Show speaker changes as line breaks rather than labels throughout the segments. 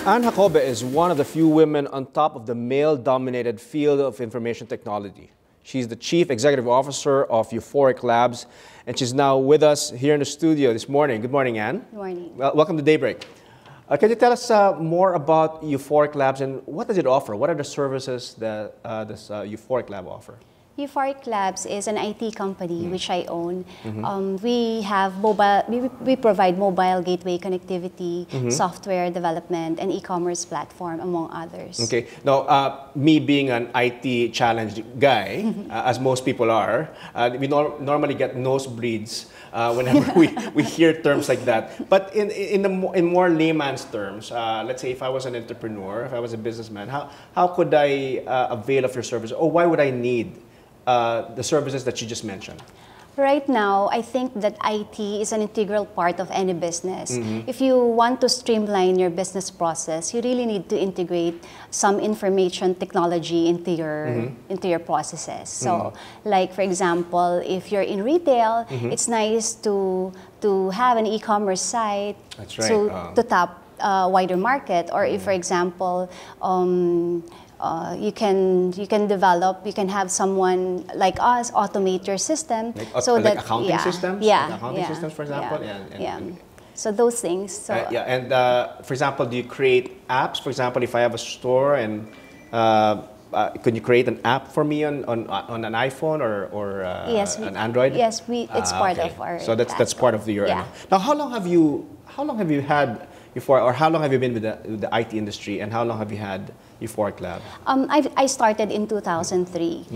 Jacobe is one of the few women on top of the male-dominated field of information technology. She's the Chief Executive Officer of Youphoric Labs, and she's now with us here in the studio this morning. Good morning, Anne.
Good morning.
Well, welcome to Daybreak. Can you tell us more about Youphoric Labs and what does it offer? What are the services that this Youphoric Lab offer?
Youphoric Labs is an IT company which I own. We have we provide mobile gateway connectivity, software development, and e-commerce platform, among others.
Okay. Now, me being an IT challenged guy, as most people are, we normally get nosebleeds whenever we hear terms like that. But in more layman's terms, let's say if I was an entrepreneur, if I was a businessman, how could I avail of your service, or why would I need the services that you just mentioned?
Right now, I think that IT is an integral part of any business. If you want to streamline your business process, you really need to integrate some information technology into your processes. So, like for example, if you're in retail, it's nice to have an e-commerce site.
That's right.
to tap a wider market. Or if, for example, you can have someone like us automate your system,
like accounting systems?
Yeah,
like accounting systems, for example?
So those things. So
and for example, do you create apps? For example, if I have a store and could you create an app for me on an iPhone or
yes,
an Android?
Yes, it's part of our.
So that's part of your.
Yeah.
Now, how long have you had before, or how long have you been with the IT industry, and how long have you had Youphoric Lab?
I started in 2003.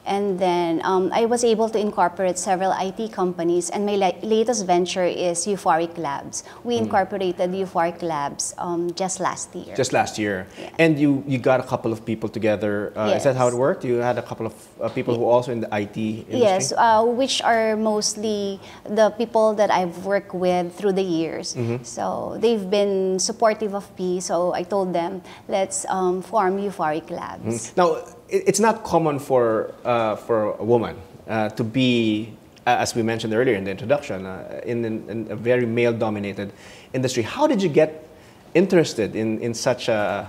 And then I was able to incorporate several IT companies, and my latest venture is Youphoric Labs. We incorporated Youphoric Labs just last year.
Just last year.
Yeah.
And you got a couple of people together.
Yes.
Is that how it worked? You had a couple of people who are also in the IT industry?
Yes, which are mostly the people that I've worked with through the years. So they've been supportive of me, so I told them, let's form Youphoric Labs.
Now, it's not common for a woman to be, as we mentioned earlier in the introduction, in a very male-dominated industry. How did you get interested in such a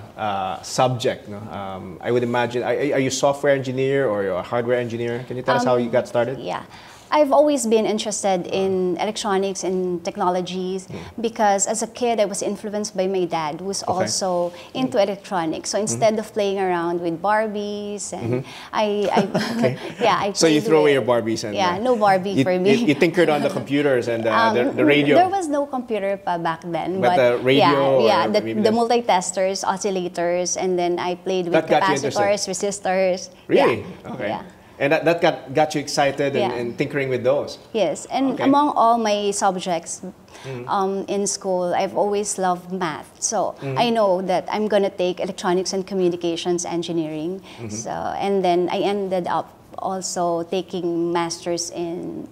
subject? I would imagine, are you a software engineer or you're a hardware engineer? Can you tell us how you got started?
Yeah. I've always been interested in electronics and technologies because as a kid I was influenced by my dad, who's also into electronics. So instead of playing around with Barbies, and I
So you throw away your Barbies and
no Barbie for me.
You tinkered on the computers and the radio.
There was no computer pa back then,
but the radio,
the multitesters, oscillators, and then I played with capacitors, resistors.
Really?
Yeah.
Okay.
Yeah.
And that got you excited and tinkering with those?
Yes, and among all my subjects in school, I've always loved math. So I know that I'm going to take electronics and communications engineering. So, and then I ended up also taking master's in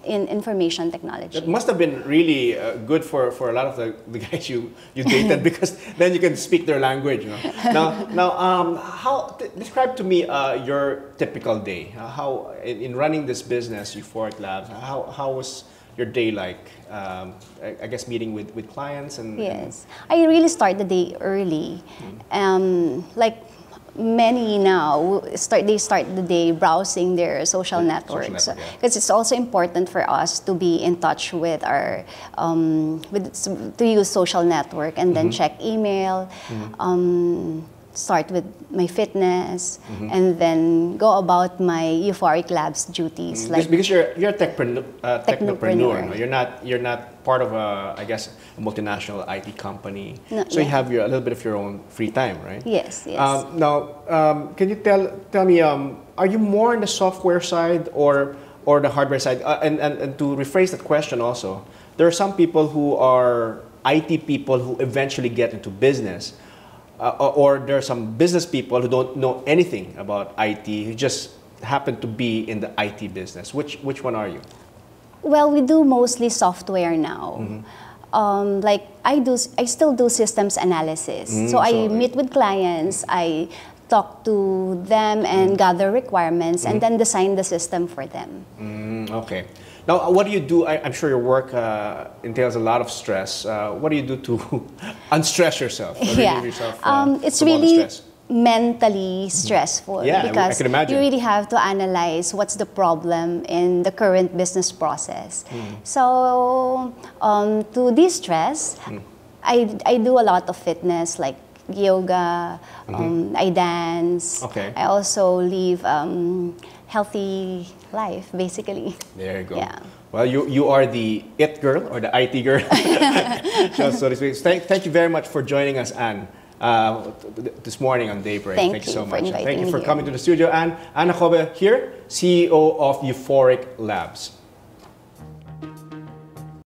information technology.
It must have been really good for a lot of the guys you dated because then you can speak their language. You know? Now, describe to me your typical day. How in running this business, Youphoric Labs, how was your day like? I guess meeting with clients and.
Yes, I really start the day early, like. Many now they start the day browsing their social networks because it's also important for us to be in touch with our to use social network and then check email, start with my fitness, and then go about my Youphoric Labs duties.
Like because you're a technopreneur. No? You're not part of I guess a multinational IT company. No, so you have a little bit of your own free time, right?
Yes. Yes.
Now, can you tell me, are you more on the software side or the hardware side? And to rephrase that question also, there are some people who are IT people who eventually get into business. Or there are some business people who don't know anything about IT, who just happen to be in the IT business. Which one are you?
Well, we do mostly software now. Like I still do systems analysis. So I meet with clients, I talk to them and gather requirements, and then design the system for them.
Okay. Now, what do you do? I'm sure your work entails a lot of stress. What do you do to unstress yourself? Or relieve yourself
it's
from all the
really
stress?
mentally stressful
Yeah, I
because
can imagine.
you really have to analyze what's the problem in the current business process. So to de-stress, I do a lot of fitness like yoga, I dance,
Okay.
I also live healthy life basically.
There you go.
Yeah.
Well, you are the IT girl or the IT girl, so to speak. Thank you very much for joining us, Anne, this morning on Daybreak.
Thank
you so
you for
much.
inviting
Thank you
me
for
here.
coming to the studio. And Jacobe here, CEO of Youphoric Labs.